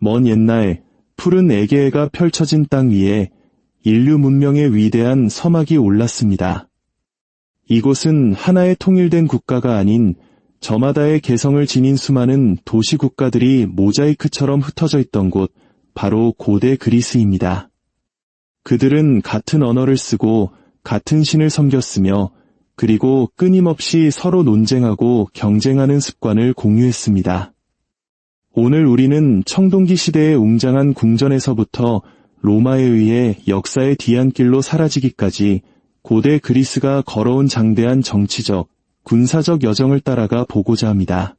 먼 옛날 푸른 에게해가 펼쳐진 땅 위에 인류 문명의 위대한 서막이 올랐습니다. 이곳은 하나의 통일된 국가가 아닌 저마다의 개성을 지닌 수많은 도시 국가들이 모자이크처럼 흩어져 있던 곳, 바로 고대 그리스입니다. 그들은 같은 언어를 쓰고 같은 신을 섬겼으며 그리고 끊임없이 서로 논쟁하고 경쟁하는 습관을 공유했습니다. 오늘 우리는 청동기 시대의 웅장한 궁전에서부터 로마에 의해 역사의 뒤안길로 사라지기까지 고대 그리스가 걸어온 장대한 정치적, 군사적 여정을 따라가 보고자 합니다.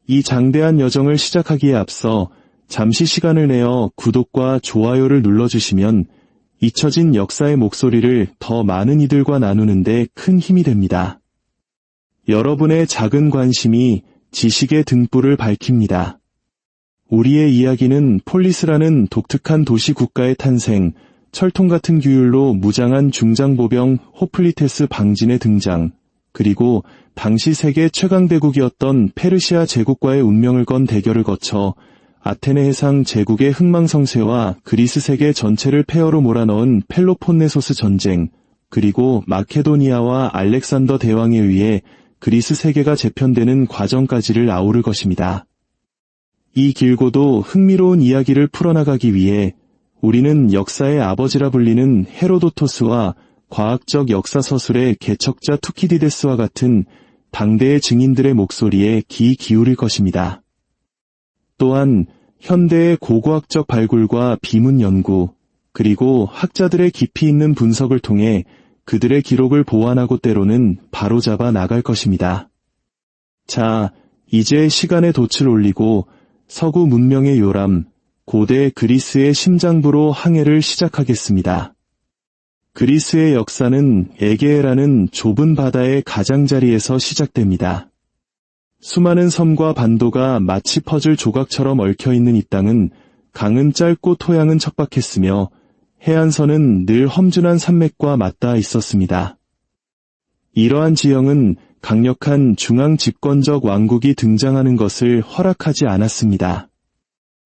이 장대한 여정을 시작하기에 앞서 잠시 시간을 내어 구독과 좋아요를 눌러주시면 잊혀진 역사의 목소리를 더 많은 이들과 나누는 데 큰 힘이 됩니다. 여러분의 작은 관심이 지식의 등불을 밝힙니다. 우리의 이야기는 폴리스라는 독특한 도시 국가의 탄생, 철통 같은 규율로 무장한 중장보병 호플리테스 방진의 등장, 그리고 당시 세계 최강대국이었던 페르시아 제국과의 운명을 건 대결을 거쳐 아테네 해상 제국의 흥망성쇠와 그리스 세계 전체를 폐허로 몰아넣은 펠로폰네소스 전쟁, 그리고 마케도니아와 알렉산더 대왕에 의해 그리스 세계가 재편되는 과정까지를 아우를 것입니다. 이 길고도 흥미로운 이야기를 풀어나가기 위해 우리는 역사의 아버지라 불리는 헤로도토스와 과학적 역사서술의 개척자 투키디데스와 같은 당대의 증인들의 목소리에 귀 기울일 것입니다. 또한 현대의 고고학적 발굴과 비문 연구, 그리고 학자들의 깊이 있는 분석을 통해 그들의 기록을 보완하고 때로는 바로잡아 나갈 것입니다. 자, 이제 시간의 돛을 올리고 서구 문명의 요람, 고대 그리스의 심장부로 항해를 시작하겠습니다. 그리스의 역사는 에게해라는 좁은 바다의 가장자리에서 시작됩니다. 수많은 섬과 반도가 마치 퍼즐 조각처럼 얽혀있는 이 땅은 강은 짧고 토양은 척박했으며 해안선은 늘 험준한 산맥과 맞닿아 있었습니다. 이러한 지형은 강력한 중앙 집권적 왕국이 등장하는 것을 허락하지 않았습니다.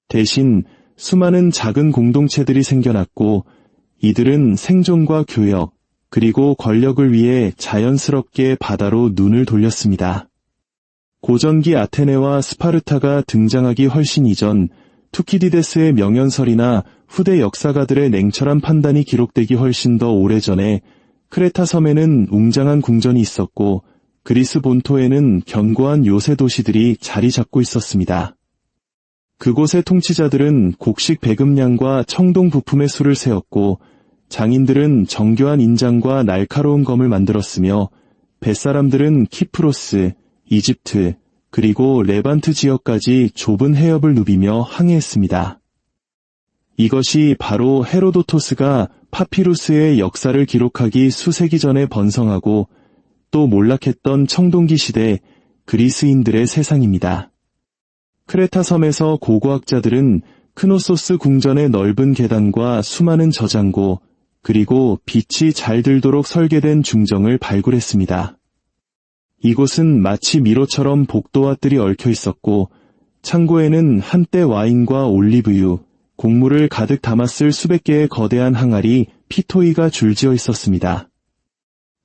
대신 수많은 작은 공동체들이 생겨났고 이들은 생존과 교역, 그리고 권력을 위해 자연스럽게 바다로 눈을 돌렸습니다. 고전기 아테네와 스파르타가 등장하기 훨씬 이전 투키디데스의 명연설이나 후대 역사가들의 냉철한 판단이 기록되기 훨씬 더 오래전에 크레타 섬에는 웅장한 궁전이 있었고 그리스 본토에는 견고한 요새 도시들이 자리 잡고 있었습니다. 그곳의 통치자들은 곡식 배급량과 청동 부품의 수를 세웠고 장인들은 정교한 인장과 날카로운 검을 만들었으며 뱃사람들은 키프로스, 이집트, 그리고 레반트 지역까지 좁은 해협을 누비며 항해했습니다. 이것이 바로 헤로도토스가 파피루스의 역사를 기록하기 수세기 전에 번성하고 또 몰락했던 청동기 시대 그리스인들의 세상입니다. 크레타 섬에서 고고학자들은 크노소스 궁전의 넓은 계단과 수많은 저장고, 그리고 빛이 잘 들도록 설계된 중정을 발굴했습니다. 이곳은 마치 미로처럼 복도와 뜰이 얽혀 있었고 창고에는 한때 와인과 올리브유, 곡물을 가득 담았을 수백 개의 거대한 항아리, 피토이가 줄지어 있었습니다.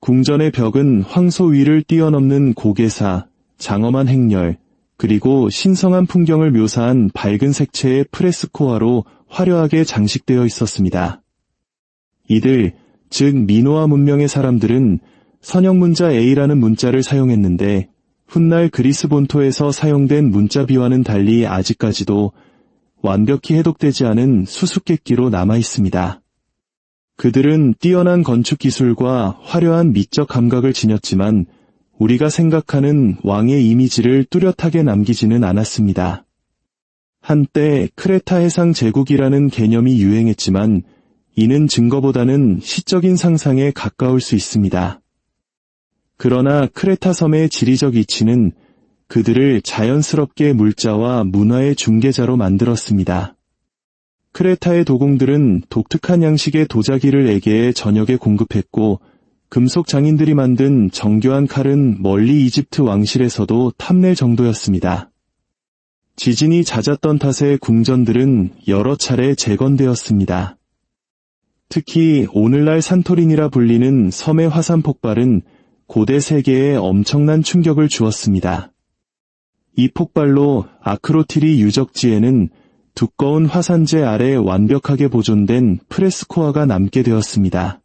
궁전의 벽은 황소 위를 뛰어넘는 고개사, 장엄한 행렬, 그리고 신성한 풍경을 묘사한 밝은 색채의 프레스코화로 화려하게 장식되어 있었습니다. 이들, 즉 미노아 문명의 사람들은 선형문자 A라는 문자를 사용했는데 훗날 그리스 본토에서 사용된 문자비와는 달리 아직까지도 완벽히 해독되지 않은 수수께끼로 남아 있습니다. 그들은 뛰어난 건축 기술과 화려한 미적 감각을 지녔지만 우리가 생각하는 왕의 이미지를 뚜렷하게 남기지는 않았습니다. 한때 크레타 해상 제국이라는 개념이 유행했지만 이는 증거보다는 시적인 상상에 가까울 수 있습니다. 그러나 크레타 섬의 지리적 위치는 그들을 자연스럽게 물자와 문화의 중개자로 만들었습니다. 크레타의 도공들은 독특한 양식의 도자기를 에게해 전역에 공급했고 금속 장인들이 만든 정교한 칼은 멀리 이집트 왕실에서도 탐낼 정도였습니다. 지진이 잦았던 탓에 궁전들은 여러 차례 재건되었습니다. 특히 오늘날 산토리니라 불리는 섬의 화산 폭발은 고대 세계에 엄청난 충격을 주었습니다. 이 폭발로 아크로티리 유적지에는 두꺼운 화산재 아래 완벽하게 보존된 프레스코아가 남게 되었습니다.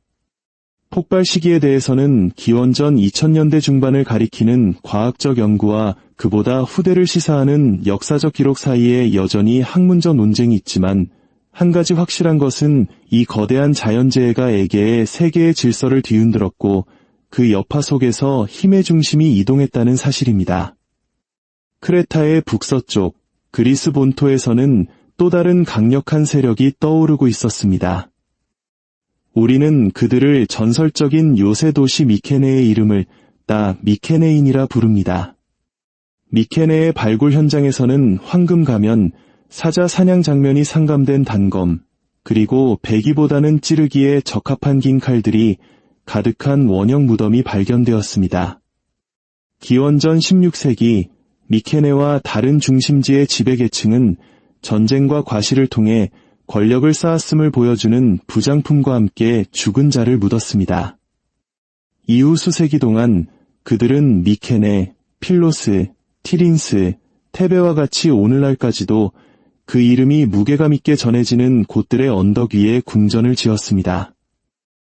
폭발 시기에 대해서는 기원전 2000년대 중반을 가리키는 과학적 연구와 그보다 후대를 시사하는 역사적 기록 사이에 여전히 학문적 논쟁이 있지만 한 가지 확실한 것은 이 거대한 자연재해가 에게의 세계의 질서를 뒤흔들었고 그 여파 속에서 힘의 중심이 이동했다는 사실입니다. 크레타의 북서쪽 그리스 본토에서는 또 다른 강력한 세력이 떠오르고 있었습니다. 우리는 그들을 전설적인 요새 도시 미케네의 이름을 따 미케네인이라 부릅니다. 미케네의 발굴 현장에서는 황금 가면, 사자 사냥 장면이 상감된 단검, 그리고 배기보다는 찌르기에 적합한 긴 칼들이 가득한 원형 무덤이 발견되었습니다. 기원전 16세기 미케네와 다른 중심지의 지배계층은 전쟁과 과시를 통해 권력을 쌓았음을 보여주는 부장품과 함께 죽은 자를 묻었습니다. 이후 수세기 동안 그들은 미케네, 필로스, 티린스, 테베와 같이 오늘날까지도 그 이름이 무게감 있게 전해지는 곳들의 언덕 위에 궁전을 지었습니다.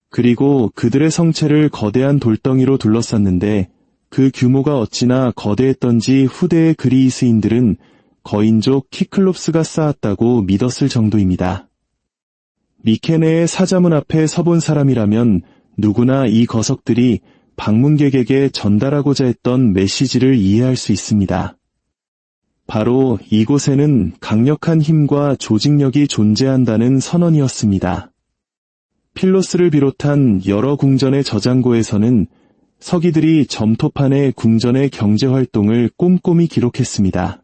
그리고 그들의 성체를 거대한 돌덩이로 둘러쌌는데 그 규모가 어찌나 거대했던지 후대의 그리스인들은 거인족 키클롭스가 쌓았다고 믿었을 정도입니다. 미케네의 사자문 앞에 서본 사람이라면 누구나 이 거석들이 방문객에게 전달하고자 했던 메시지를 이해할 수 있습니다. 바로 이곳에는 강력한 힘과 조직력이 존재한다는 선언이었습니다. 필로스를 비롯한 여러 궁전의 저장고에서는 서기들이 점토판에 궁전의 경제활동을 꼼꼼히 기록했습니다.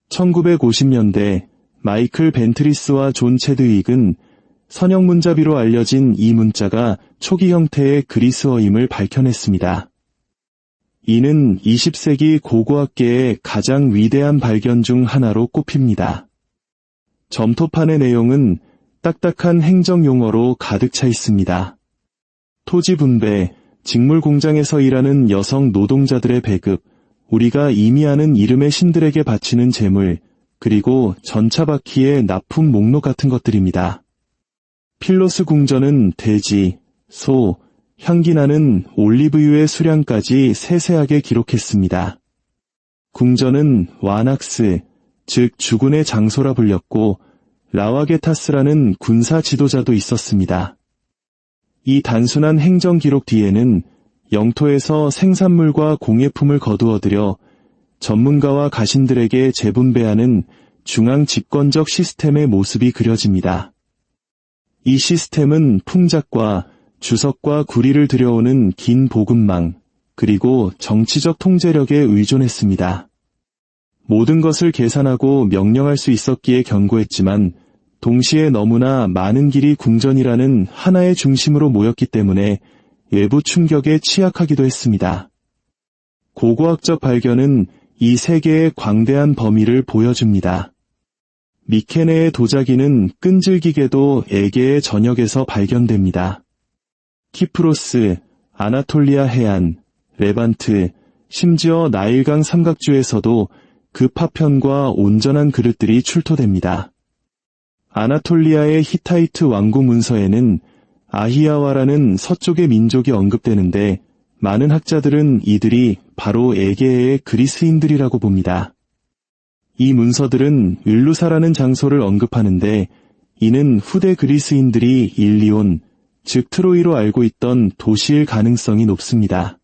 1950년대 마이클 벤트리스와 존 체드윅은 선형문자비로 알려진 이 문자가 초기 형태의 그리스어임을 밝혀냈습니다. 이는 20세기 고고학계의 가장 위대한 발견 중 하나로 꼽힙니다. 점토판의 내용은 딱딱한 행정용어로 가득 차 있습니다. 토지 분배, 직물 공장에서 일하는 여성 노동자들의 배급, 우리가 이미 아는 이름의 신들에게 바치는 제물, 그리고 전차바퀴의 납품 목록 같은 것들입니다. 필로스 궁전은 돼지, 소, 향기나는 올리브유의 수량까지 세세하게 기록했습니다. 궁전은 와낙스, 즉 주군의 장소라 불렸고 라와게타스라는 군사 지도자도 있었습니다. 이 단순한 행정 기록 뒤에는 영토에서 생산물과 공예품을 거두어들여 전문가와 가신들에게 재분배하는 중앙 집권적 시스템의 모습이 그려집니다. 이 시스템은 풍작과 주석과 구리를 들여오는 긴 보급망, 그리고 정치적 통제력에 의존했습니다. 모든 것을 계산하고 명령할 수 있었기에 견고했지만 동시에 너무나 많은 길이 궁전이라는 하나의 중심으로 모였기 때문에 외부 충격에 취약하기도 했습니다. 고고학적 발견은 이 세계의 광대한 범위를 보여줍니다. 미케네의 도자기는 끈질기게도 에게의 전역에서 발견됩니다. 키프로스, 아나톨리아 해안, 레반트, 심지어 나일강 삼각주에서도 그 파편과 온전한 그릇들이 출토됩니다. 아나톨리아의 히타이트 왕궁 문서에는 아히야와라는 서쪽의 민족이 언급되는데 많은 학자들은 이들이 바로 에게의 그리스인들이라고 봅니다. 이 문서들은 을루사라는 장소를 언급하는데 이는 후대 그리스인들이 일리온, 즉 트로이로 알고 있던 도시일 가능성이 높습니다.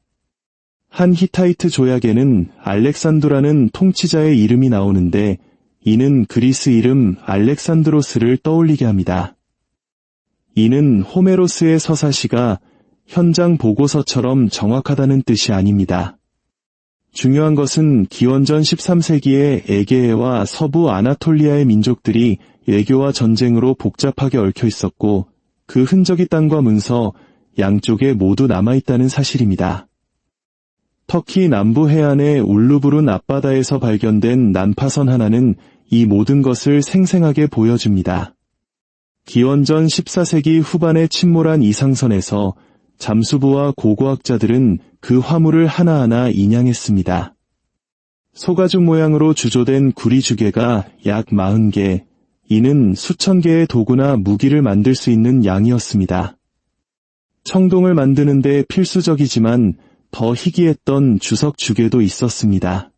한 히타이트 조약에는 알렉산드라는 통치자의 이름이 나오는데 이는 그리스 이름 알렉산드로스를 떠올리게 합니다. 이는 호메로스의 서사시가 현장 보고서처럼 정확하다는 뜻이 아닙니다. 중요한 것은 기원전 13세기의 에게해와 서부 아나톨리아의 민족들이 외교와 전쟁으로 복잡하게 얽혀 있었고 그 흔적이 땅과 문서 양쪽에 모두 남아있다는 사실입니다. 터키 남부 해안의 울루부룬 앞바다에서 발견된 난파선 하나는 이 모든 것을 생생하게 보여줍니다. 기원전 14세기 후반에 침몰한 이상선에서 잠수부와 고고학자들은 그 화물을 하나하나 인양했습니다. 소가죽 모양으로 주조된 구리주개가 약 40개, 이는 수천 개의 도구나 무기를 만들 수 있는 양이었습니다. 청동을 만드는 데 필수적이지만 더 희귀했던 주석 주개도 있었습니다.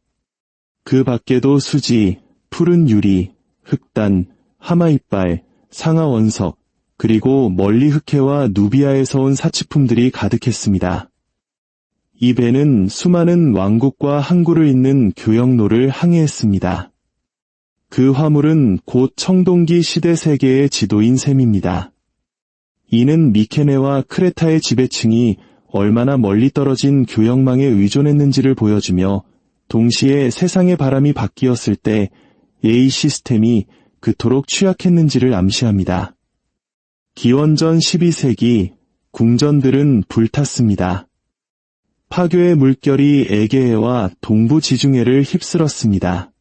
그 밖에도 수지, 푸른 유리, 흑단, 하마이빨, 상하원석, 그리고 멀리 흑해와 누비아에서 온 사치품들이 가득했습니다. 이 배는 수많은 왕국과 항구를 잇는 교역로를 항해했습니다. 그 화물은 곧 청동기 시대 세계의 지도인 셈입니다. 이는 미케네와 크레타의 지배층이 얼마나 멀리 떨어진 교역망에 의존했는지를 보여주며 동시에 세상의 바람이 바뀌었을 때 예의 시스템이 그토록 취약했는지를 암시합니다. 기원전 12세기 궁전들은 불탔습니다. 파괴의 물결이 에게해와 동부 지중해를 휩쓸었습니다.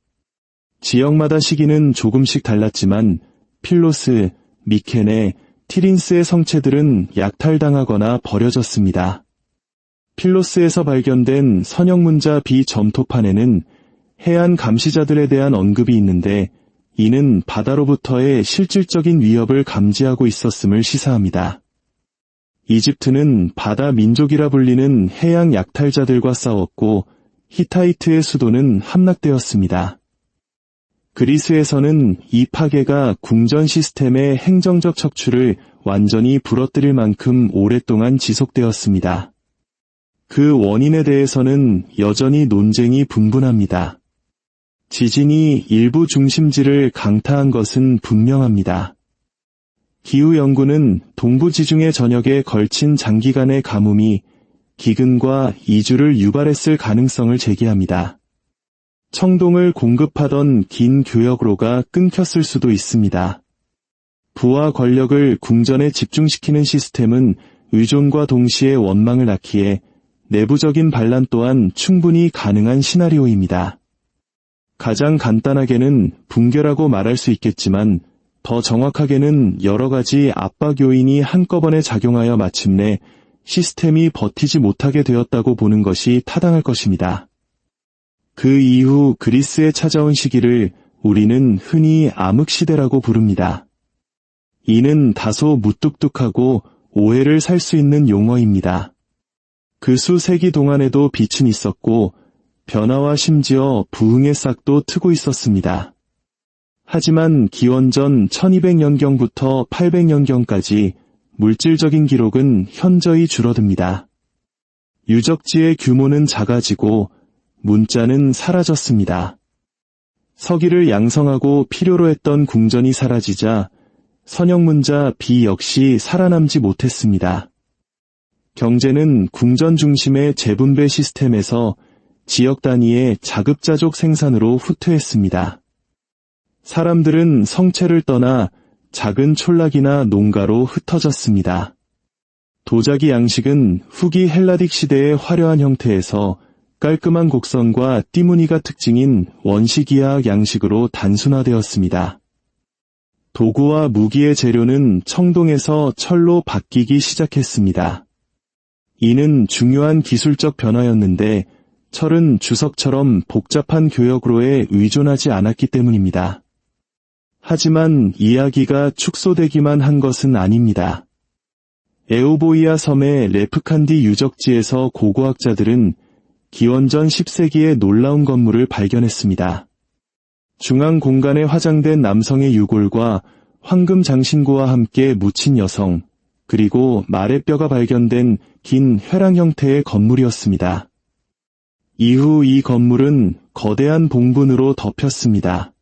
지역마다 시기는 조금씩 달랐지만 필로스, 미케네, 티린스의 성체들은 약탈당하거나 버려졌습니다. 필로스에서 발견된 선형문자 비점토판에는 해안 감시자들에 대한 언급이 있는데 이는 바다로부터의 실질적인 위협을 감지하고 있었음을 시사합니다. 이집트는 바다 민족이라 불리는 해양 약탈자들과 싸웠고 히타이트의 수도는 함락되었습니다. 그리스에서는 이 파괴가 궁전 시스템의 행정적 척추를 완전히 부러뜨릴 만큼 오랫동안 지속되었습니다. 그 원인에 대해서는 여전히 논쟁이 분분합니다. 지진이 일부 중심지를 강타한 것은 분명합니다. 기후연구는 동부 지중해 전역에 걸친 장기간의 가뭄이 기근과 이주를 유발했을 가능성을 제기합니다. 청동을 공급하던 긴 교역로가 끊겼을 수도 있습니다. 부와 권력을 궁전에 집중시키는 시스템은 의존과 동시에 원망을 낳기에 내부적인 반란 또한 충분히 가능한 시나리오입니다. 가장 간단하게는 붕괴라고 말할 수 있겠지만 더 정확하게는 여러 가지 압박 요인이 한꺼번에 작용하여 마침내 시스템이 버티지 못하게 되었다고 보는 것이 타당할 것입니다. 그 이후 그리스에 찾아온 시기를 우리는 흔히 암흑시대라고 부릅니다. 이는 다소 무뚝뚝하고 오해를 살 수 있는 용어입니다. 그 수세기 동안에도 빛은 있었고 변화와 심지어 부흥의 싹도 트고 있었습니다. 하지만 기원전 1200년경부터 800년경까지 물질적인 기록은 현저히 줄어듭니다. 유적지의 규모는 작아지고 문자는 사라졌습니다. 서기를 양성하고 필요로 했던 궁전이 사라지자 선형문자 비 역시 살아남지 못했습니다. 경제는 궁전 중심의 재분배 시스템에서 지역 단위의 자급자족 생산으로 후퇴했습니다. 사람들은 성체를 떠나 작은 촌락이나 농가로 흩어졌습니다. 도자기 양식은 후기 헬라딕 시대의 화려한 형태에서 깔끔한 곡선과 띠무늬가 특징인 원시기하학 양식으로 단순화되었습니다. 도구와 무기의 재료는 청동에서 철로 바뀌기 시작했습니다. 이는 중요한 기술적 변화였는데 철은 주석처럼 복잡한 교역로에 의존하지 않았기 때문입니다. 하지만 이야기가 축소되기만 한 것은 아닙니다. 에오보이아 섬의 레프칸디 유적지에서 고고학자들은 기원전 10세기의 놀라운 건물을 발견했습니다. 중앙 공간에 화장된 남성의 유골과 황금 장신구와 함께 묻힌 여성, 그리고 말의 뼈가 발견된 긴 회랑 형태의 건물이었습니다. 이후 이 건물은 거대한 봉분으로 덮였습니다.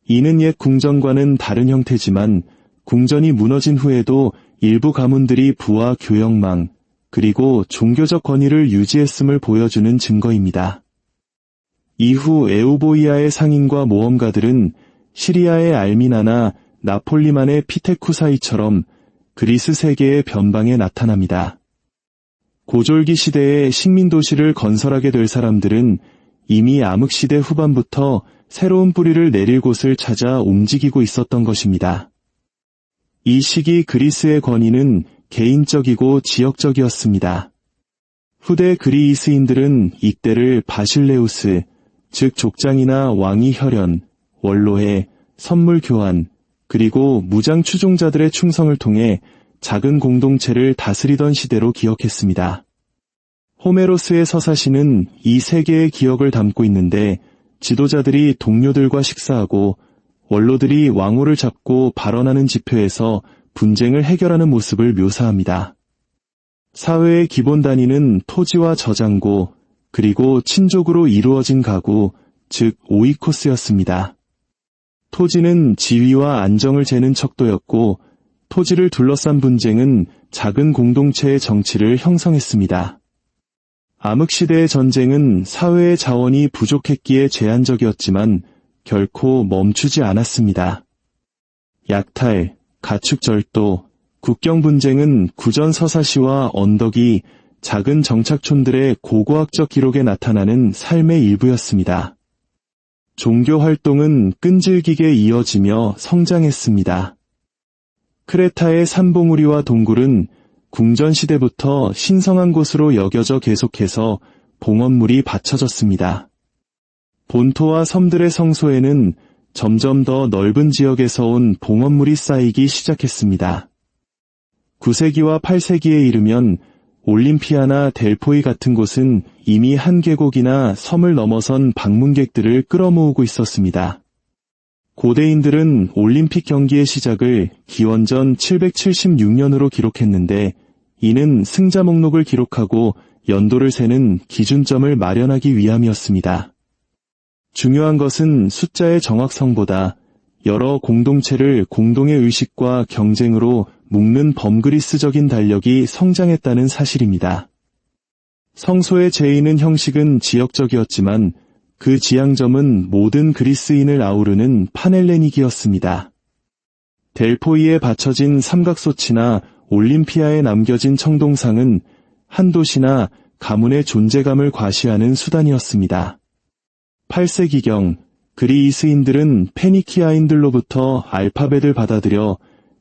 이는 옛 궁전과는 다른 형태지만 궁전이 무너진 후에도 일부 가문들이 부와 교역망, 그리고 종교적 권위를 유지했음을 보여주는 증거입니다. 이후 에우보이아의 상인과 모험가들은 시리아의 알미나나 나폴리만의 피테쿠사이처럼 그리스 세계의 변방에 나타납니다. 고졸기 시대에 식민도시를 건설하게 될 사람들은 이미 암흑시대 후반부터 새로운 뿌리를 내릴 곳을 찾아 움직이고 있었던 것입니다. 이 시기 그리스의 권위는 개인적이고 지역적이었습니다. 후대 그리스인들은 이때를 바실레우스, 즉 족장이나 왕위 혈연, 원로회, 선물 교환, 그리고 무장 추종자들의 충성을 통해 작은 공동체를 다스리던 시대로 기억했습니다. 호메로스의 서사시는 이 세 개의 기억을 담고 있는데 지도자들이 동료들과 식사하고 원로들이 왕호를 잡고 발언하는 집회에서 분쟁을 해결하는 모습을 묘사합니다. 사회의 기본 단위는 토지와 저장고, 그리고 친족으로 이루어진 가구, 즉 오이코스였습니다. 토지는 지위와 안정을 재는 척도였고 토지를 둘러싼 분쟁은 작은 공동체의 정치를 형성했습니다. 암흑시대의 전쟁은 사회의 자원이 부족했기에 제한적이었지만 결코 멈추지 않았습니다. 약탈, 가축절도, 국경 분쟁은 구전 서사시와 언덕이 작은 정착촌들의 고고학적 기록에 나타나는 삶의 일부였습니다. 종교 활동은 끈질기게 이어지며 성장했습니다. 크레타의 산봉우리와 동굴은 궁전시대부터 신성한 곳으로 여겨져 계속해서 봉헌물이 바쳐졌습니다. 본토와 섬들의 성소에는 점점 더 넓은 지역에서 온 봉헌물이 쌓이기 시작했습니다. 9세기와 8세기에 이르면 올림피아나 델포이 같은 곳은 이미 한 계곡이나 섬을 넘어선 방문객들을 끌어모으고 있었습니다. 고대인들은 올림픽 경기의 시작을 기원전 776년으로 기록했는데 이는 승자 목록을 기록하고 연도를 세는 기준점을 마련하기 위함이었습니다. 중요한 것은 숫자의 정확성보다 여러 공동체를 공동의 의식과 경쟁으로 묶는 범그리스적인 달력이 성장했다는 사실입니다. 성소의 재이는 형식은 지역적이었지만 그 지향점은 모든 그리스인을 아우르는 판헬레닉이었습니다. 델포이에 받쳐진 삼각소치나 올림피아에 남겨진 청동상은 한 도시나 가문의 존재감을 과시하는 수단이었습니다. 8세기경 그리스인들은 페니키아인들로부터 알파벳을 받아들여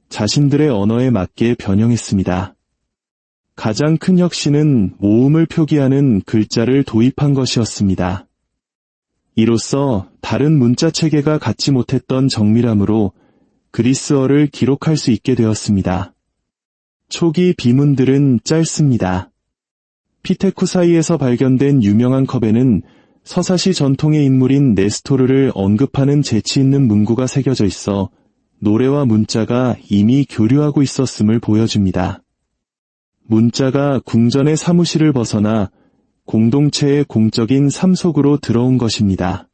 자신들의 언어에 맞게 변형했습니다. 가장 큰 혁신은 모음을 표기하는 글자를 도입한 것이었습니다. 이로써 다른 문자 체계가 갖지 못했던 정밀함으로 그리스어를 기록할 수 있게 되었습니다. 초기 비문들은 짧습니다. 피테쿠사이에서 발견된 유명한 컵에는 서사시 전통의 인물인 네스토르를 언급하는 재치 있는 문구가 새겨져 있어 노래와 문자가 이미 교류하고 있었음을 보여줍니다. 문자가 궁전의 사무실을 벗어나 공동체의 공적인 삶 속으로 들어온 것입니다.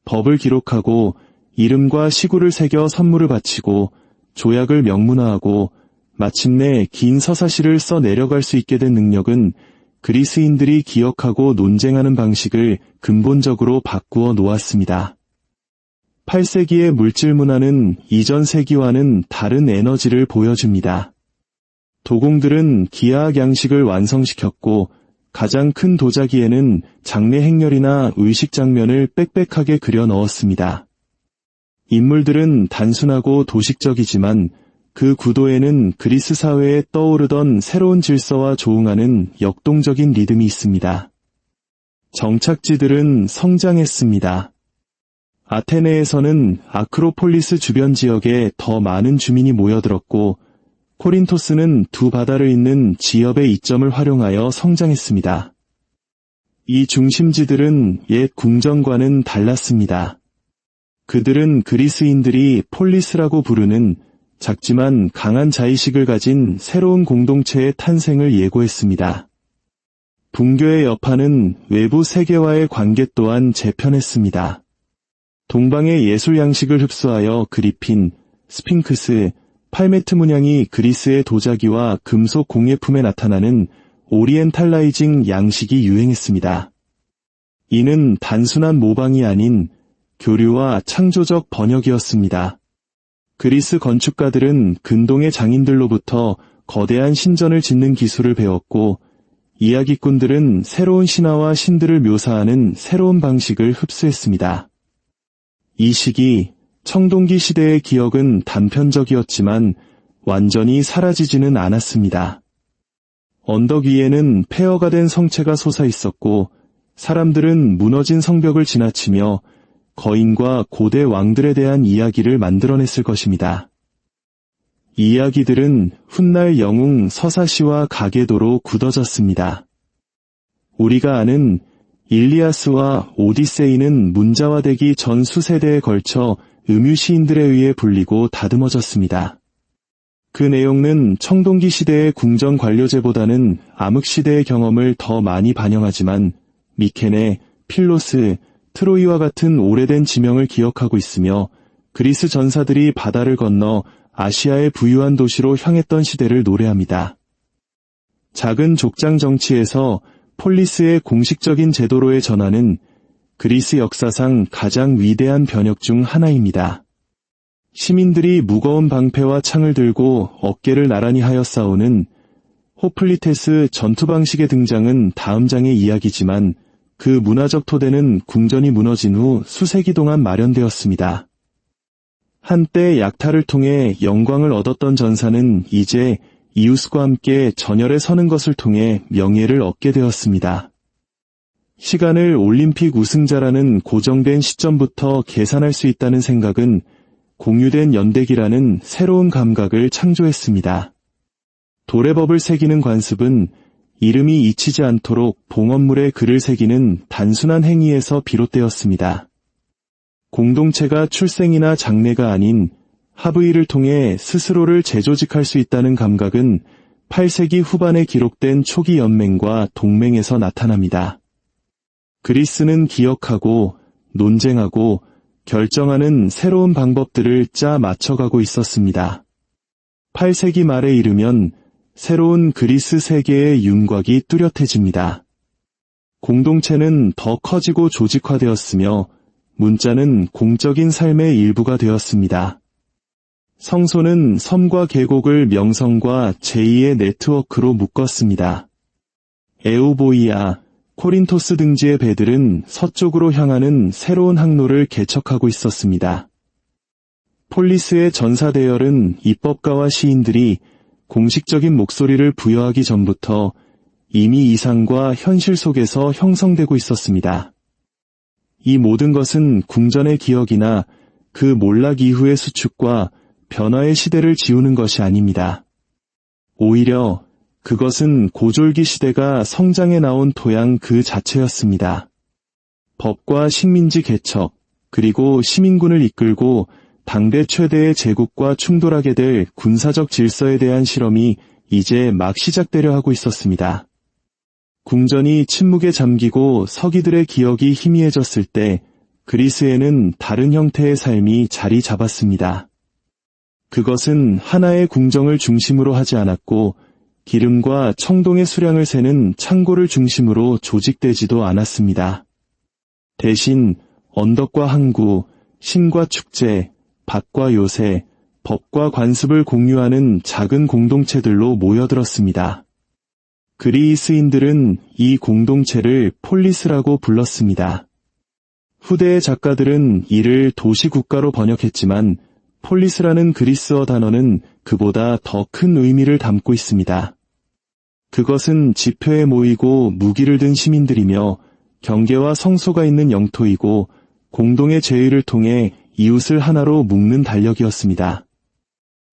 법을 기록하고 이름과 시구를 새겨 선물을 바치고 조약을 명문화하고 마침내 긴 서사시를 써 내려갈 수 있게 된 능력은 그리스인들이 기억하고 논쟁하는 방식을 근본적으로 바꾸어 놓았습니다. 8세기의 물질 문화는 이전 세기와는 다른 에너지를 보여줍니다. 도공들은 기하학 양식을 완성시켰고 가장 큰 도자기에는 장례 행렬이나 의식 장면을 빽빽하게 그려 넣었습니다. 인물들은 단순하고 도식적이지만 그 구도에는 그리스 사회에 떠오르던 새로운 질서와 조응하는 역동적인 리듬이 있습니다. 정착지들은 성장했습니다. 아테네에서는 아크로폴리스 주변 지역에 더 많은 주민이 모여들었고 코린토스는 두 바다를 잇는 지역의 이점을 활용하여 성장했습니다. 이 중심지들은 옛 궁전과는 달랐습니다. 그들은 그리스인들이 폴리스라고 부르는 작지만 강한 자의식을 가진 새로운 공동체의 탄생을 예고했습니다. 분교의 여파는 외부 세계와의 관계 또한 재편했습니다. 동방의 예술 양식을 흡수하여 그리핀, 스핑크스, 팔메트 문양이 그리스의 도자기와 금속 공예품에 나타나는 오리엔탈라이징 양식이 유행했습니다. 이는 단순한 모방이 아닌 교류와 창조적 번역이었습니다. 그리스 건축가들은 근동의 장인들로부터 거대한 신전을 짓는 기술을 배웠고 이야기꾼들은 새로운 신화와 신들을 묘사하는 새로운 방식을 흡수했습니다. 이 시기 청동기 시대의 기억은 단편적이었지만 완전히 사라지지는 않았습니다. 언덕 위에는 폐허가 된 성체가 솟아있었고 사람들은 무너진 성벽을 지나치며 거인과 고대 왕들에 대한 이야기를 만들어냈을 것입니다. 이 이야기들은 훗날 영웅 서사시와 가계도로 굳어졌습니다. 우리가 아는 일리아스와 오디세이는 문자화되기 전 수세대에 걸쳐 음유 시인들에 의해 불리고 다듬어졌습니다. 그 내용은 청동기 시대의 궁정 관료제보다는 암흑 시대의 경험을 더 많이 반영하지만 미케네, 필로스, 트로이와 같은 오래된 지명을 기억하고 있으며 그리스 전사들이 바다를 건너 아시아의 부유한 도시로 향했던 시대를 노래합니다. 작은 족장 정치에서 폴리스의 공식적인 제도로의 전환은 그리스 역사상 가장 위대한 변혁 중 하나입니다. 시민들이 무거운 방패와 창을 들고 어깨를 나란히 하여 싸우는 호플리테스 전투 방식의 등장은 다음 장의 이야기지만 그 문화적 토대는 궁전이 무너진 후 수세기 동안 마련되었습니다. 한때 약탈을 통해 영광을 얻었던 전사는 이제 이우스과 함께 전열에 서는 것을 통해 명예를 얻게 되었습니다. 시간을 올림픽 우승자라는 고정된 시점부터 계산할 수 있다는 생각은 공유된 연대기라는 새로운 감각을 창조했습니다. 돌의 법을 새기는 관습은 이름이 잊히지 않도록 봉헌물에 글을 새기는 단순한 행위에서 비롯되었습니다. 공동체가 출생이나 장래가 아닌 합의를 통해 스스로를 재조직할 수 있다는 감각은 8세기 후반에 기록된 초기 연맹과 동맹에서 나타납니다. 그리스는 기억하고 논쟁하고 결정하는 새로운 방법들을 짜 맞춰가고 있었습니다. 8세기 말에 이르면 새로운 그리스 세계의 윤곽이 뚜렷해집니다. 공동체는 더 커지고 조직화되었으며 문자는 공적인 삶의 일부가 되었습니다. 성소는 섬과 계곡을 명성과 제2의 네트워크로 묶었습니다. 에우보이아, 코린토스 등지의 배들은 서쪽으로 향하는 새로운 항로를 개척하고 있었습니다. 폴리스의 전사 대열은 입법가와 시인들이 공식적인 목소리를 부여하기 전부터 이미 이상과 현실 속에서 형성되고 있었습니다. 이 모든 것은 궁전의 기억이나 그 몰락 이후의 수축과 변화의 시대를 지우는 것이 아닙니다. 오히려 그것은 고졸기 시대가 성장해 나온 토양 그 자체였습니다. 법과 식민지 개척, 그리고 시민군을 이끌고 당대 최대의 제국과 충돌하게 될 군사적 질서에 대한 실험이 이제 막 시작되려 하고 있었습니다. 궁전이 침묵에 잠기고 서기들의 기억이 희미해졌을 때 그리스에는 다른 형태의 삶이 자리 잡았습니다. 그것은 하나의 궁정을 중심으로 하지 않았고 기름과 청동의 수량을 세는 창고를 중심으로 조직되지도 않았습니다. 대신 언덕과 항구, 신과 축제, 밭과 요새, 법과 관습을 공유하는 작은 공동체들로 모여들었습니다. 그리스인들은 이 공동체를 폴리스라고 불렀습니다. 후대의 작가들은 이를 도시국가로 번역했지만 폴리스라는 그리스어 단어는 그보다 더 큰 의미를 담고 있습니다. 그것은 지표에 모이고 무기를 든 시민들이며 경계와 성소가 있는 영토이고 공동의 제의를 통해 이웃을 하나로 묶는 달력이었습니다.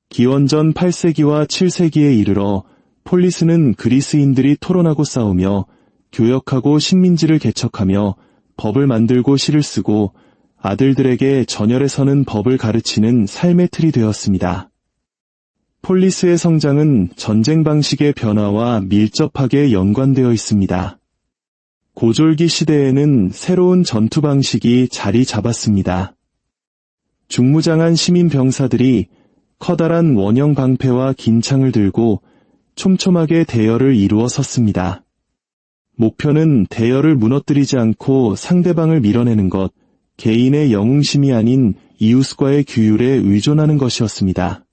기원전 8세기와 7세기에 이르러 폴리스는 그리스인들이 토론하고 싸우며 교역하고 식민지를 개척하며 법을 만들고 시를 쓰고 아들들에게 전열에 서는 법을 가르치는 삶의 틀이 되었습니다. 폴리스의 성장은 전쟁 방식의 변화와 밀접하게 연관되어 있습니다. 고졸기 시대에는 새로운 전투 방식이 자리 잡았습니다. 중무장한 시민 병사들이 커다란 원형 방패와 긴 창을 들고 촘촘하게 대열을 이루어 섰습니다. 목표는 대열을 무너뜨리지 않고 상대방을 밀어내는 것, 개인의 영웅심이 아닌 이웃과의 규율에 의존하는 것이었습니다.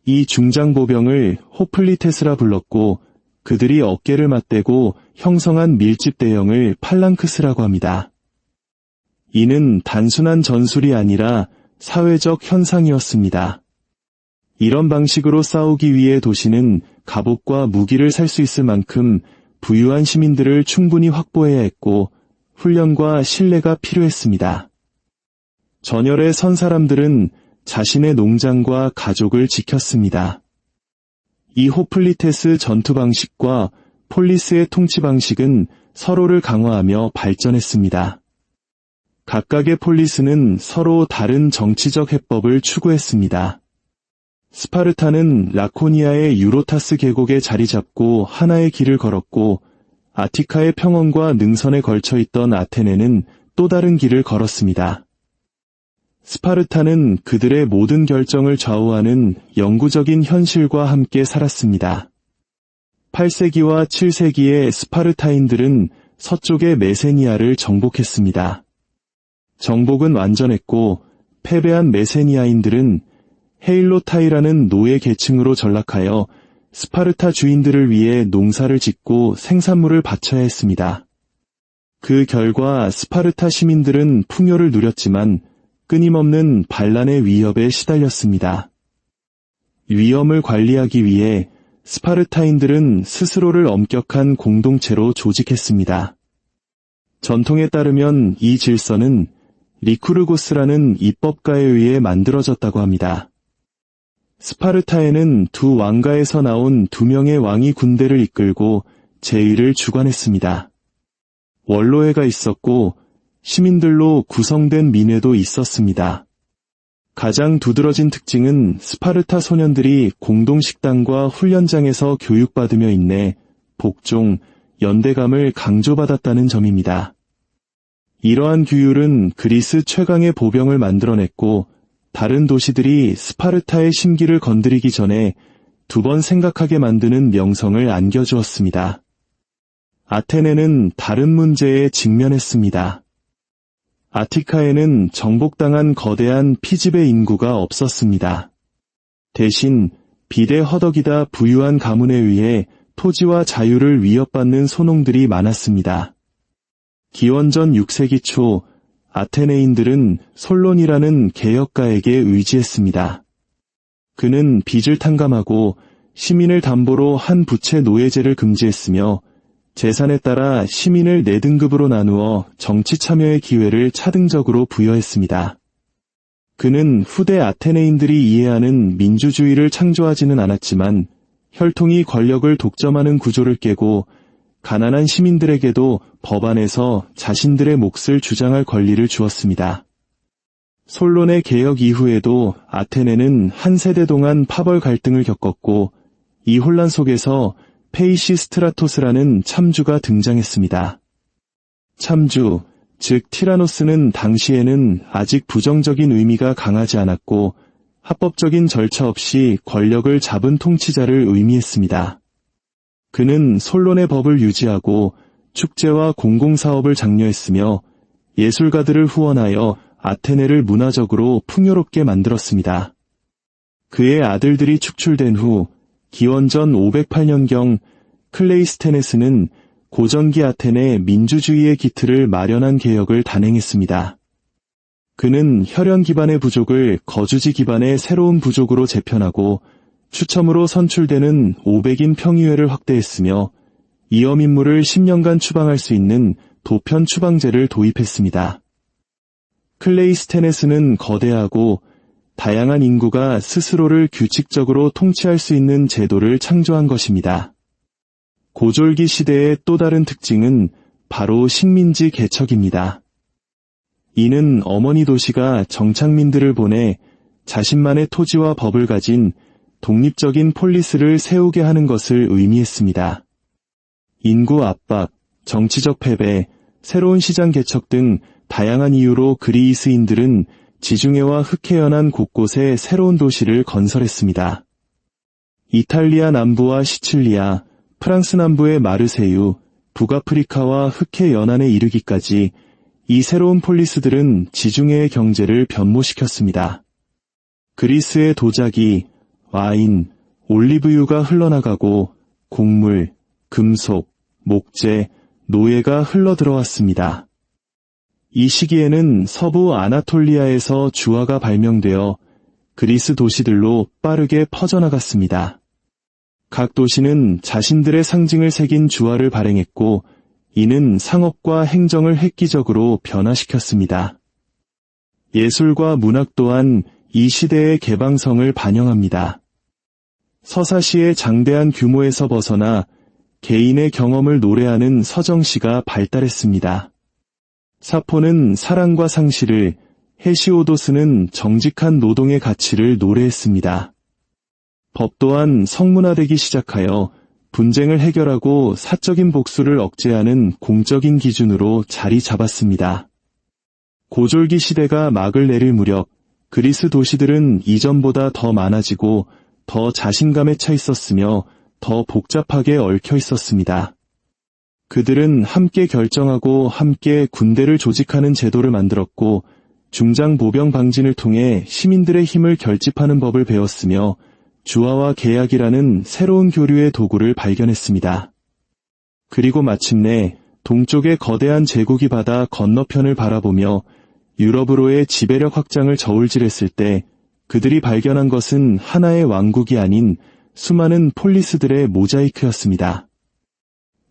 이 중장보병을 호플리테스라 불렀고 그들이 어깨를 맞대고 형성한 밀집 대형을 팔랑크스라고 합니다. 이는 단순한 전술이 아니라 사회적 현상이었습니다. 이런 방식으로 싸우기 위해 도시는 갑옷과 무기를 살 수 있을 만큼 부유한 시민들을 충분히 확보해야 했고 훈련과 신뢰가 필요했습니다. 전열에 선 사람들은 자신의 농장과 가족을 지켰습니다. 이 호플리테스 전투 방식과 폴리스의 통치 방식은 서로를 강화하며 발전했습니다. 각각의 폴리스는 서로 다른 정치적 해법을 추구했습니다. 스파르타는 라코니아의 유로타스 계곡에 자리 잡고 하나의 길을 걸었고 아티카의 평원과 능선에 걸쳐 있던 아테네는 또 다른 길을 걸었습니다. 스파르타는 그들의 모든 결정을 좌우하는 영구적인 현실과 함께 살았습니다. 8세기와 7세기의 스파르타인들은 서쪽의 메세니아를 정복했습니다. 정복은 완전했고 패배한 메세니아인들은 헤일로타이라는 노예 계층으로 전락하여 스파르타 주인들을 위해 농사를 짓고 생산물을 바쳐야 했습니다. 그 결과 스파르타 시민들은 풍요를 누렸지만 끊임없는 반란의 위협에 시달렸습니다. 위험을 관리하기 위해 스파르타인들은 스스로를 엄격한 공동체로 조직했습니다. 전통에 따르면 이 질서는 리쿠르고스라는 입법가에 의해 만들어졌다고 합니다. 스파르타에는 두 왕가에서 나온 2명의 왕이 군대를 이끌고 제의를 주관했습니다. 원로회가 있었고 시민들로 구성된 민회도 있었습니다. 가장 두드러진 특징은 스파르타 소년들이 공동식당과 훈련장에서 교육받으며 인내, 복종, 연대감을 강조받았다는 점입니다. 이러한 규율은 그리스 최강의 보병을 만들어냈고 다른 도시들이 스파르타의 심기를 건드리기 전에 2번 생각하게 만드는 명성을 안겨주었습니다. 아테네는 다른 문제에 직면했습니다. 아티카에는 정복당한 거대한 피집의 인구가 없었습니다. 대신 비대 허덕이다 부유한 가문에 의해 토지와 자유를 위협받는 소농들이 많았습니다. 기원전 6세기 초 아테네인들은 솔론이라는 개혁가에게 의지했습니다. 그는 빚을 탕감하고 시민을 담보로 한 부채 노예제를 금지했으며 재산에 따라 시민을 4등급으로 나누어 정치 참여의 기회를 차등적으로 부여했습니다. 그는 후대 아테네인들이 이해하는 민주주의를 창조하지는 않았지만 혈통이 권력을 독점하는 구조를 깨고 가난한 시민들에게도 법안에서 자신들의 몫을 주장할 권리를 주었습니다. 솔론의 개혁 이후에도 아테네는 한 세대 동안 파벌 갈등을 겪었고 이 혼란 속에서 페이시스트라토스라는 참주가 등장했습니다. 참주, 즉 티라노스는 당시에는 아직 부정적인 의미가 강하지 않았고 합법적인 절차 없이 권력을 잡은 통치자를 의미했습니다. 그는 솔론의 법을 유지하고 축제와 공공사업을 장려했으며 예술가들을 후원하여 아테네를 문화적으로 풍요롭게 만들었습니다. 그의 아들들이 축출된 후 기원전 508년경 클레이스테네스는 고전기 아테네 민주주의의 기틀을 마련한 개혁을 단행했습니다. 그는 혈연 기반의 부족을 거주지 기반의 새로운 부족으로 재편하고 추첨으로 선출되는 500인 평의회를 확대했으며 이어민물을 10년간 추방할 수 있는 도편 추방제를 도입했습니다. 클레이스테네스는 거대하고 다양한 인구가 스스로를 규칙적으로 통치할 수 있는 제도를 창조한 것입니다. 고졸기 시대의 또 다른 특징은 바로 식민지 개척입니다. 이는 어머니 도시가 정착민들을 보내 자신만의 토지와 법을 가진 독립적인 폴리스를 세우게 하는 것을 의미했습니다. 인구 압박, 정치적 패배, 새로운 시장 개척 등 다양한 이유로 그리스인들은 지중해와 흑해연안 곳곳에 새로운 도시를 건설했습니다. 이탈리아 남부와 시칠리아, 프랑스 남부의 마르세유, 북아프리카와 흑해연안에 이르기까지 이 새로운 폴리스들은 지중해의 경제를 변모시켰습니다. 그리스의 도자기, 와인, 올리브유가 흘러나가고 곡물, 금속, 목재, 노예가 흘러들어왔습니다. 이 시기에는 서부 아나톨리아에서 주화가 발명되어 그리스 도시들로 빠르게 퍼져나갔습니다. 각 도시는 자신들의 상징을 새긴 주화를 발행했고, 이는 상업과 행정을 획기적으로 변화시켰습니다. 예술과 문학 또한 이 시대의 개방성을 반영합니다. 서사시의 장대한 규모에서 벗어나 개인의 경험을 노래하는 서정시가 발달했습니다. 사포는 사랑과 상실을, 헤시오도스는 정직한 노동의 가치를 노래했습니다. 법 또한 성문화되기 시작하여 분쟁을 해결하고 사적인 복수를 억제하는 공적인 기준으로 자리 잡았습니다. 고졸기 시대가 막을 내릴 무렵 그리스 도시들은 이전보다 더 많아지고 더 자신감에 차 있었으며 더 복잡하게 얽혀 있었습니다. 그들은 함께 결정하고 함께 군대를 조직하는 제도를 만들었고 중장 보병 방진을 통해 시민들의 힘을 결집하는 법을 배웠으며 주화와 계약이라는 새로운 교류의 도구를 발견했습니다. 그리고 마침내 동쪽의 거대한 제국이 바다 건너편을 바라보며 유럽으로의 지배력 확장을 저울질했을 때 그들이 발견한 것은 하나의 왕국이 아닌 수많은 폴리스들의 모자이크였습니다.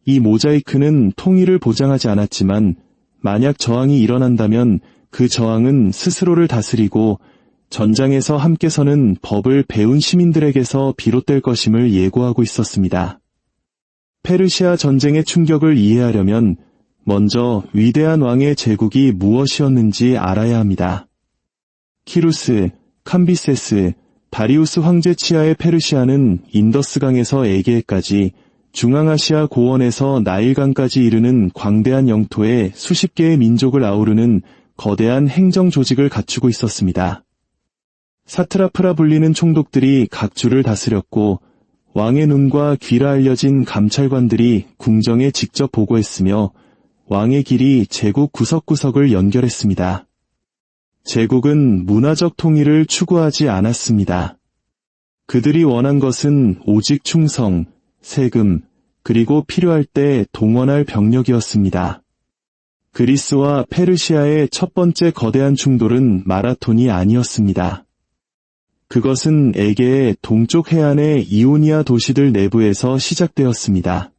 이 모자이크는 통일을 보장하지 않았지만 만약 저항이 일어난다면 그 저항은 스스로를 다스리고 전장에서 함께 서는 법을 배운 시민들에게서 비롯될 것임을 예고하고 있었습니다. 페르시아 전쟁의 충격을 이해하려면 먼저 위대한 왕의 제국이 무엇이었는지 알아야 합니다. 키루스, 캄비세스, 다리우스 황제 치하의 페르시아는 인더스강에서 에게해까지 중앙아시아 고원에서 나일강까지 이르는 광대한 영토에 수십 개의 민족을 아우르는 거대한 행정 조직을 갖추고 있었습니다. 사트라프라 불리는 총독들이 각주를 다스렸고 왕의 눈과 귀라 알려진 감찰관들이 궁정에 직접 보고했으며 왕의 길이 제국 구석구석을 연결했습니다. 제국은 문화적 통일을 추구하지 않았습니다. 그들이 원한 것은 오직 충성, 세금, 그리고 필요할 때 동원할 병력이었습니다. 그리스와 페르시아의 첫 번째 거대한 충돌은 마라톤이 아니었습니다. 그것은 에게의 동쪽 해안의 이오니아 도시들 내부에서 시작되었습니다.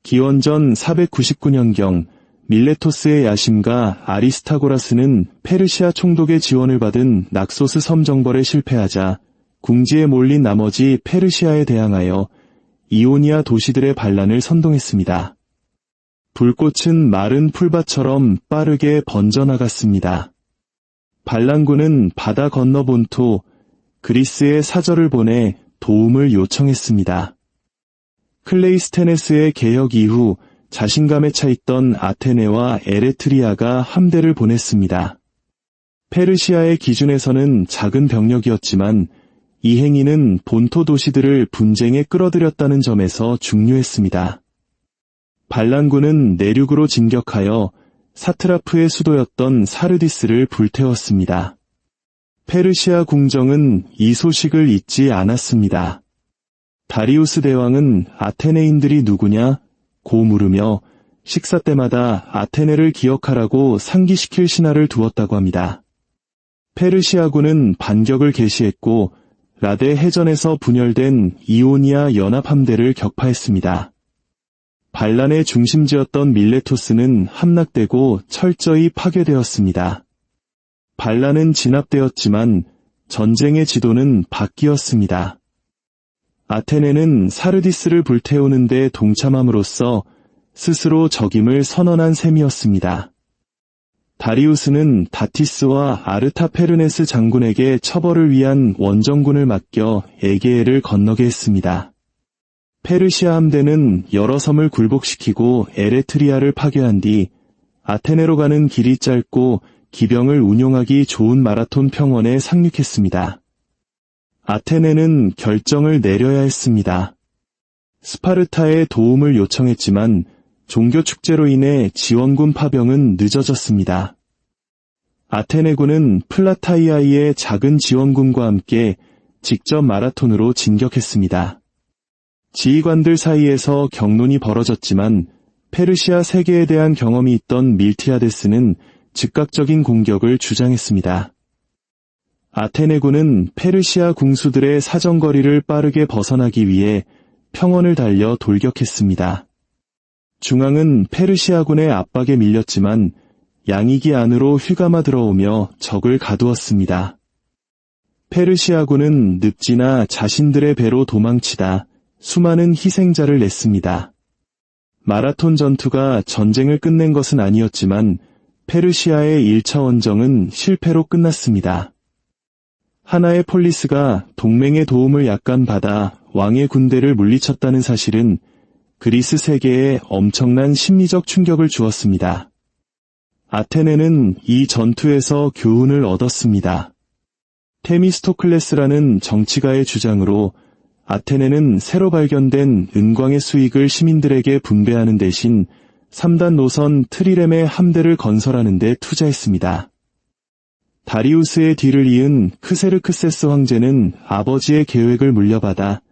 기원전 499년경 밀레토스의 야심가 아리스타고라스는 페르시아 총독의 지원을 받은 낙소스 섬 정벌에 실패하자 궁지에 몰린 나머지 페르시아에 대항하여 이오니아 도시들의 반란을 선동했습니다. 불꽃은 마른 풀밭처럼 빠르게 번져나갔습니다. 반란군은 바다 건너 본토 그리스에 사절을 보내 도움을 요청했습니다. 클레이스테네스의 개혁 이후 자신감에 차 있던 아테네와 에레트리아가 함대를 보냈습니다. 페르시아의 기준에서는 작은 병력이었지만 이 행위는 본토 도시들을 분쟁에 끌어들였다는 점에서 중요했습니다. 반란군은 내륙으로 진격하여 사트라프의 수도였던 사르디스를 불태웠습니다. 페르시아 궁정은 이 소식을 잊지 않았습니다. 다리우스 대왕은 아테네인들이 누구냐? 고 물으며 식사 때마다 아테네를 기억하라고 상기시킬 신하를 두었다고 합니다. 페르시아군은 반격을 개시했고 라데 해전에서 분열된 이오니아 연합함대를 격파했습니다. 반란의 중심지였던 밀레토스는 함락되고 철저히 파괴되었습니다. 반란은 진압되었지만 전쟁의 지도는 바뀌었습니다. 아테네는 사르디스를 불태우는 데 동참함으로써 스스로 적임을 선언한 셈이었습니다. 다리우스는 다티스와 아르타페르네스 장군에게 처벌을 위한 원정군을 맡겨 에게해를 건너게 했습니다. 페르시아 함대는 여러 섬을 굴복시키고 에레트리아를 파괴한 뒤 아테네로 가는 길이 짧고 기병을 운용하기 좋은 마라톤 평원에 상륙했습니다. 아테네는 결정을 내려야 했습니다. 스파르타의 도움을 요청했지만 종교 축제로 인해 지원군 파병은 늦어졌습니다. 아테네군은 플라타이아이의 작은 지원군과 함께 직접 마라톤으로 진격했습니다. 지휘관들 사이에서 격론이 벌어졌지만 페르시아 세계에 대한 경험이 있던 밀티아데스는 즉각적인 공격을 주장했습니다. 아테네군은 페르시아 궁수들의 사정거리를 빠르게 벗어나기 위해 평원을 달려 돌격했습니다. 중앙은 페르시아군의 압박에 밀렸지만 양익이 안으로 휘감아 들어오며 적을 가두었습니다. 페르시아군은 늪지나 자신들의 배로 도망치다 수많은 희생자를 냈습니다. 마라톤 전투가 전쟁을 끝낸 것은 아니었지만 페르시아의 1차 원정은 실패로 끝났습니다. 하나의 폴리스가 동맹의 도움을 약간 받아 왕의 군대를 물리쳤다는 사실은 그리스 세계에 엄청난 심리적 충격을 주었습니다. 아테네는 이 전투에서 교훈을 얻었습니다. 테미스토클레스라는 정치가의 주장으로 아테네는 새로 발견된 은광의 수익을 시민들에게 분배하는 대신 3단 노선 트리렘의 함대를 건설하는 데 투자했습니다. 다리우스의 뒤를 이은 크세르크세스 황제는 아버지의 계획을 물려받아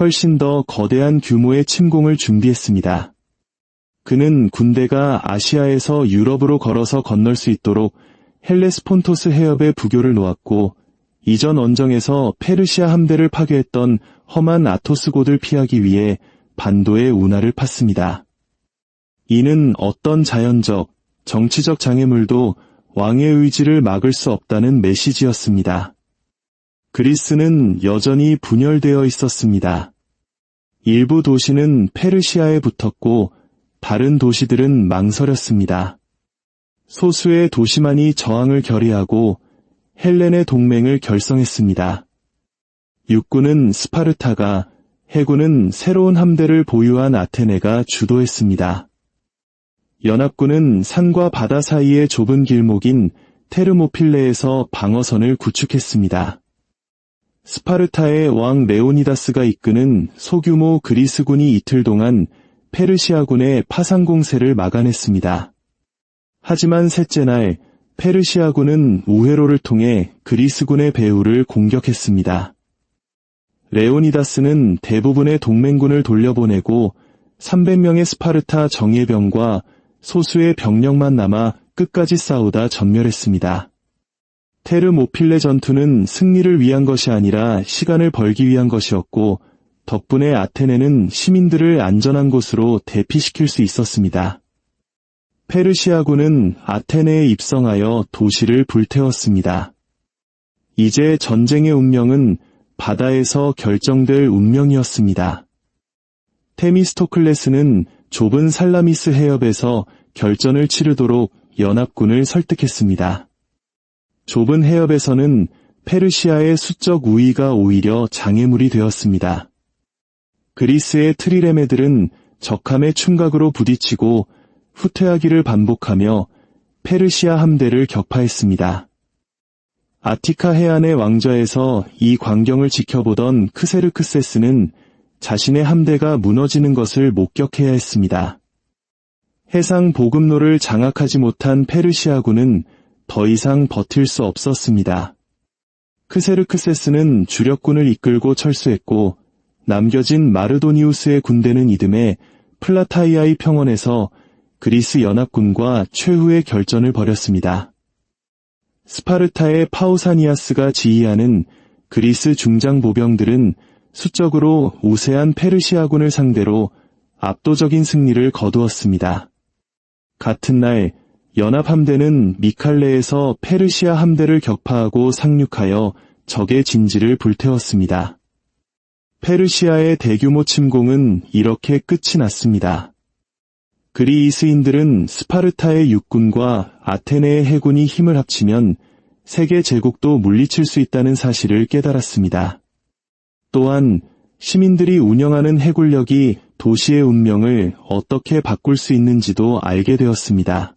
훨씬 더 거대한 규모의 침공을 준비했습니다. 그는 군대가 아시아에서 유럽으로 걸어서 건널 수 있도록 헬레스폰토스 해협에 부교를 놓았고 이전 원정에서 페르시아 함대를 파괴했던 험한 아토스고를 피하기 위해 반도의 운하를 팠습니다. 이는 어떤 자연적, 정치적 장애물도 왕의 의지를 막을 수 없다는 메시지였습니다. 그리스는 여전히 분열되어 있었습니다. 일부 도시는 페르시아에 붙었고 다른 도시들은 망설였습니다. 소수의 도시만이 저항을 결의하고 헬렌의 동맹을 결성했습니다. 육군은 스파르타가, 해군은 새로운 함대를 보유한 아테네가 주도했습니다. 연합군은 산과 바다 사이의 좁은 길목인 테르모필레에서 방어선을 구축했습니다. 스파르타의 왕 레오니다스가 이끄는 소규모 그리스군이 이틀 동안 페르시아군의 파상 공세를 막아냈습니다. 하지만 셋째 날 페르시아군은 우회로를 통해 그리스군의 배후를 공격했습니다. 레오니다스는 대부분의 동맹군을 돌려보내고 300명의 스파르타 정예병과 소수의 병력만 남아 끝까지 싸우다 전멸했습니다. 테르모필레 전투는 승리를 위한 것이 아니라 시간을 벌기 위한 것이었고 덕분에 아테네는 시민들을 안전한 곳으로 대피시킬 수 있었습니다. 페르시아군은 아테네에 입성하여 도시를 불태웠습니다. 이제 전쟁의 운명은 바다에서 결정될 운명이었습니다. 테미스토클레스는 좁은 살라미스 해협에서 결전을 치르도록 연합군을 설득했습니다. 좁은 해협에서는 페르시아의 수적 우위가 오히려 장애물이 되었습니다. 그리스의 트리레메들은 적함의 충각으로 부딪히고 후퇴하기를 반복하며 페르시아 함대를 격파했습니다. 아티카 해안의 왕좌에서 이 광경을 지켜보던 크세르크세스는 자신의 함대가 무너지는 것을 목격해야 했습니다. 해상 보급로를 장악하지 못한 페르시아군은 더 이상 버틸 수 없었습니다. 크세르크세스는 주력군을 이끌고 철수했고 남겨진 마르도니우스의 군대는 이듬해 플라타이아의 평원에서 그리스 연합군과 최후의 결전을 벌였습니다. 스파르타의 파우사니아스가 지휘하는 그리스 중장 보병들은 수적으로 우세한 페르시아군을 상대로 압도적인 승리를 거두었습니다. 같은 날 연합함대는 미칼레에서 페르시아 함대를 격파하고 상륙하여 적의 진지를 불태웠습니다. 페르시아의 대규모 침공은 이렇게 끝이 났습니다. 그리스인들은 스파르타의 육군과 아테네의 해군이 힘을 합치면 세계 제국도 물리칠 수 있다는 사실을 깨달았습니다. 또한 시민들이 운영하는 해군력이 도시의 운명을 어떻게 바꿀 수 있는지도 알게 되었습니다.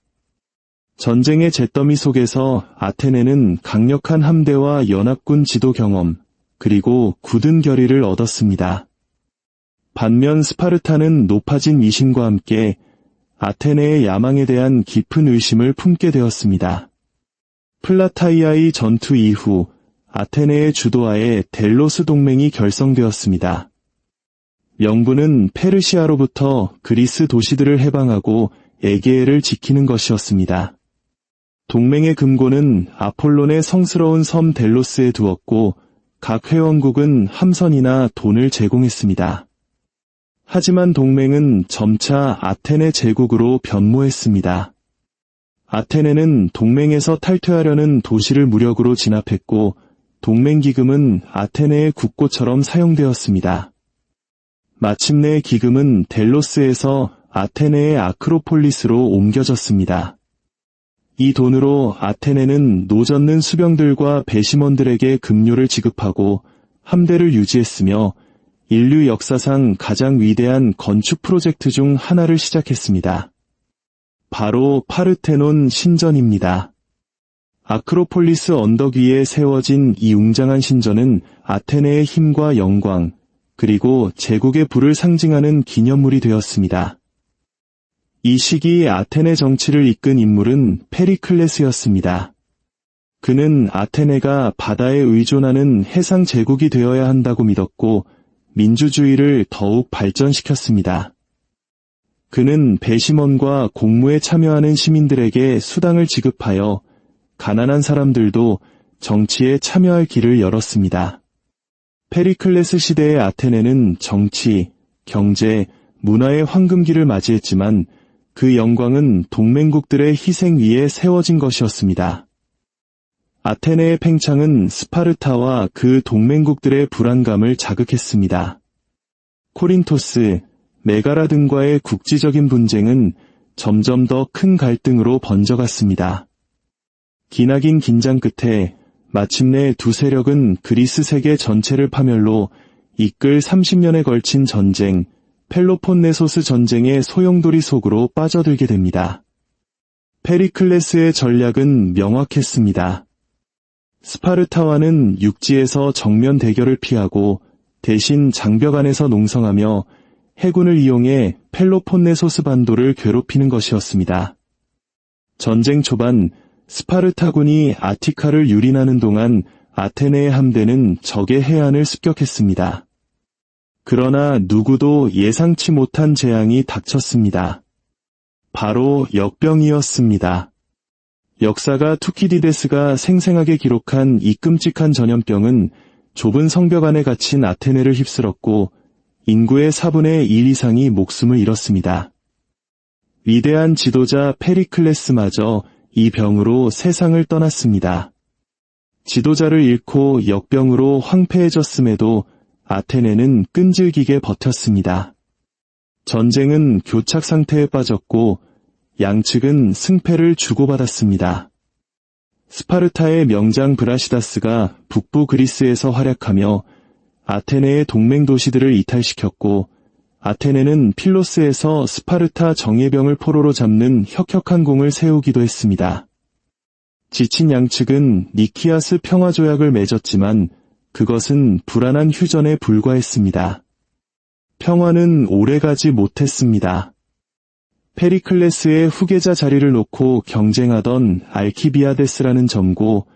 전쟁의 잿더미 속에서 아테네는 강력한 함대와 연합군 지도 경험, 그리고 굳은 결의를 얻었습니다. 반면 스파르타는 높아진 위신과 함께 아테네의 야망에 대한 깊은 의심을 품게 되었습니다. 플라타이아의 전투 이후 아테네의 주도하에 델로스 동맹이 결성되었습니다. 명분은 페르시아로부터 그리스 도시들을 해방하고 에게해를 지키는 것이었습니다. 동맹의 금고는 아폴론의 성스러운 섬 델로스에 두었고 각 회원국은 함선이나 돈을 제공했습니다. 하지만 동맹은 점차 아테네 제국으로 변모했습니다. 아테네는 동맹에서 탈퇴하려는 도시를 무력으로 진압했고 동맹기금은 아테네의 국고처럼 사용되었습니다. 마침내 기금은 델로스에서 아테네의 아크로폴리스로 옮겨졌습니다. 이 돈으로 아테네는 노젓는 수병들과 배심원들에게 급료를 지급하고 함대를 유지했으며 인류 역사상 가장 위대한 건축 프로젝트 중 하나를 시작했습니다. 바로 파르테논 신전입니다. 아크로폴리스 언덕 위에 세워진 이 웅장한 신전은 아테네의 힘과 영광, 그리고 제국의 부를 상징하는 기념물이 되었습니다. 이 시기 아테네 정치를 이끈 인물은 페리클레스였습니다. 그는 아테네가 바다에 의존하는 해상 제국이 되어야 한다고 믿었고 민주주의를 더욱 발전시켰습니다. 그는 배심원과 공무에 참여하는 시민들에게 수당을 지급하여 가난한 사람들도 정치에 참여할 길을 열었습니다. 페리클레스 시대의 아테네는 정치, 경제, 문화의 황금기를 맞이했지만 그 영광은 동맹국들의 희생 위에 세워진 것이었습니다. 아테네의 팽창은 스파르타와 그 동맹국들의 불안감을 자극했습니다. 코린토스, 메가라 등과의 국지적인 분쟁은 점점 더 큰 갈등으로 번져갔습니다. 기나긴 긴장 끝에 마침내 두 세력은 그리스 세계 전체를 파멸로 이끌 30년에 걸친 전쟁, 펠로폰네소스 전쟁의 소용돌이 속으로 빠져들게 됩니다. 페리클레스의 전략은 명확했습니다. 스파르타와는 육지에서 정면 대결을 피하고 대신 장벽 안에서 농성하며 해군을 이용해 펠로폰네소스 반도를 괴롭히는 것이었습니다. 전쟁 초반 스파르타군이 아티카를 유린하는 동안 아테네의 함대는 적의 해안을 습격했습니다. 그러나 누구도 예상치 못한 재앙이 닥쳤습니다. 바로 역병이었습니다. 역사가 투키디데스가 생생하게 기록한 이 끔찍한 전염병은 좁은 성벽 안에 갇힌 아테네를 휩쓸었고 인구의 4분의 1 이상이 목숨을 잃었습니다. 위대한 지도자 페리클레스마저 이 병으로 세상을 떠났습니다. 지도자를 잃고 역병으로 황폐해졌음에도 아테네는 끈질기게 버텼습니다. 전쟁은 교착 상태에 빠졌고 양측은 승패를 주고받았습니다. 스파르타의 명장 브라시다스가 북부 그리스에서 활약하며 아테네의 동맹 도시들을 이탈시켰고 아테네는 필로스에서 스파르타 정예병을 포로로 잡는 혁혁한 공을 세우기도 했습니다. 지친 양측은 니키아스 평화조약을 맺었지만 그것은 불안한 휴전에 불과했습니다. 평화는 오래가지 못했습니다. 페리클레스의 후계자 자리를 놓고 경쟁하던 알키비아데스라는 점고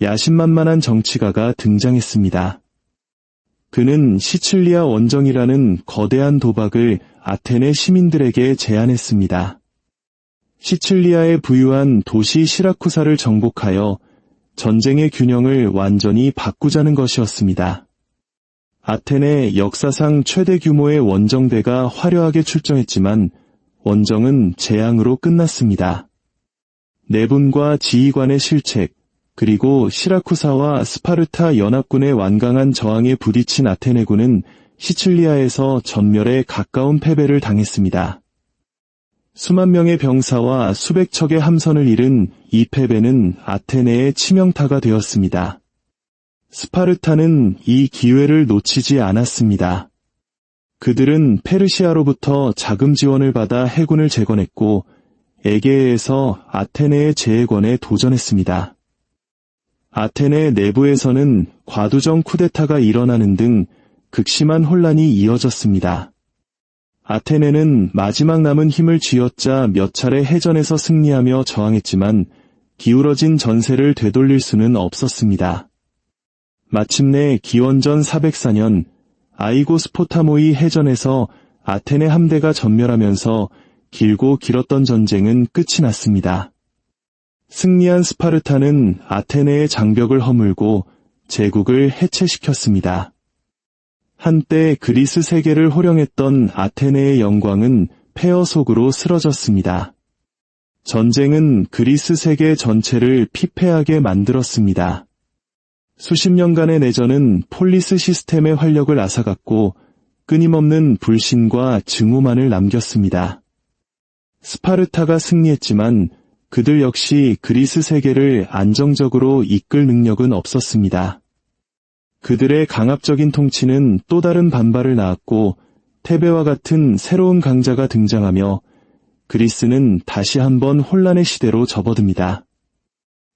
야심만만한 정치가가 등장했습니다. 그는 시칠리아 원정이라는 거대한 도박을 아테네 시민들에게 제안했습니다. 시칠리아의 부유한 도시 시라쿠사를 정복하여 전쟁의 균형을 완전히 바꾸자는 것이었습니다. 아테네 역사상 최대 규모의 원정대가 화려하게 출정했지만 원정은 재앙으로 끝났습니다. 내분과 지휘관의 실책, 그리고 시라쿠사와 스파르타 연합군의 완강한 저항에 부딪힌 아테네군은 시칠리아에서 전멸에 가까운 패배를 당했습니다. 수만 명의 병사와 수백 척의 함선을 잃은 이 패배는 아테네의 치명타가 되었습니다. 스파르타는 이 기회를 놓치지 않았습니다. 그들은 페르시아로부터 자금 지원을 받아 해군을 재건했고 에게해에서 아테네의 재해권에 도전했습니다. 아테네 내부에서는 과두정 쿠데타가 일어나는 등 극심한 혼란이 이어졌습니다. 아테네는 마지막 남은 힘을 쥐어짜 몇 차례 해전에서 승리하며 저항했지만 기울어진 전세를 되돌릴 수는 없었습니다. 마침내 기원전 404년 아이고스포타모이 해전에서 아테네 함대가 전멸하면서 길고 길었던 전쟁은 끝이 났습니다. 승리한 스파르타는 아테네의 장벽을 허물고 제국을 해체시켰습니다. 한때 그리스 세계를 호령했던 아테네의 영광은 폐허 속으로 쓰러졌습니다. 전쟁은 그리스 세계 전체를 피폐하게 만들었습니다. 수십 년간의 내전은 폴리스 시스템의 활력을 앗아갔고 끊임없는 불신과 증오만을 남겼습니다. 스파르타가 승리했지만 그들 역시 그리스 세계를 안정적으로 이끌 능력은 없었습니다. 그들의 강압적인 통치는 또 다른 반발을 낳았고 테베와 같은 새로운 강자가 등장하며 그리스는 다시 한번 혼란의 시대로 접어듭니다.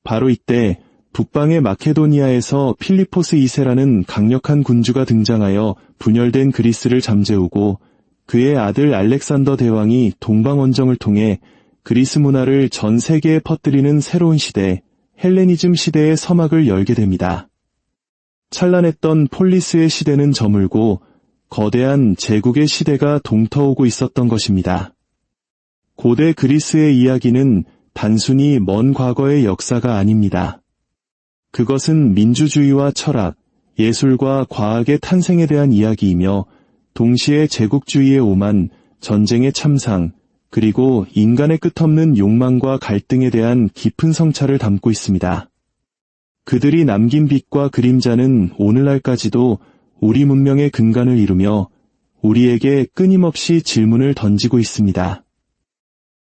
바로 이때 북방의 마케도니아에서 필리포스 2세라는 강력한 군주가 등장하여 분열된 그리스를 잠재우고 그의 아들 알렉산더 대왕이 동방원정을 통해 그리스 문화를 전 세계에 퍼뜨리는 새로운 시대, 헬레니즘 시대의 서막을 열게 됩니다. 찬란했던 폴리스의 시대는 저물고 거대한 제국의 시대가 동터오고 있었던 것입니다. 고대 그리스의 이야기는 단순히 먼 과거의 역사가 아닙니다. 그것은 민주주의와 철학, 예술과 과학의 탄생에 대한 이야기이며 동시에 제국주의의 오만, 전쟁의 참상, 그리고 인간의 끝없는 욕망과 갈등에 대한 깊은 성찰을 담고 있습니다. 그들이 남긴 빛과 그림자는 오늘날까지도 우리 문명의 근간을 이루며 우리에게 끊임없이 질문을 던지고 있습니다.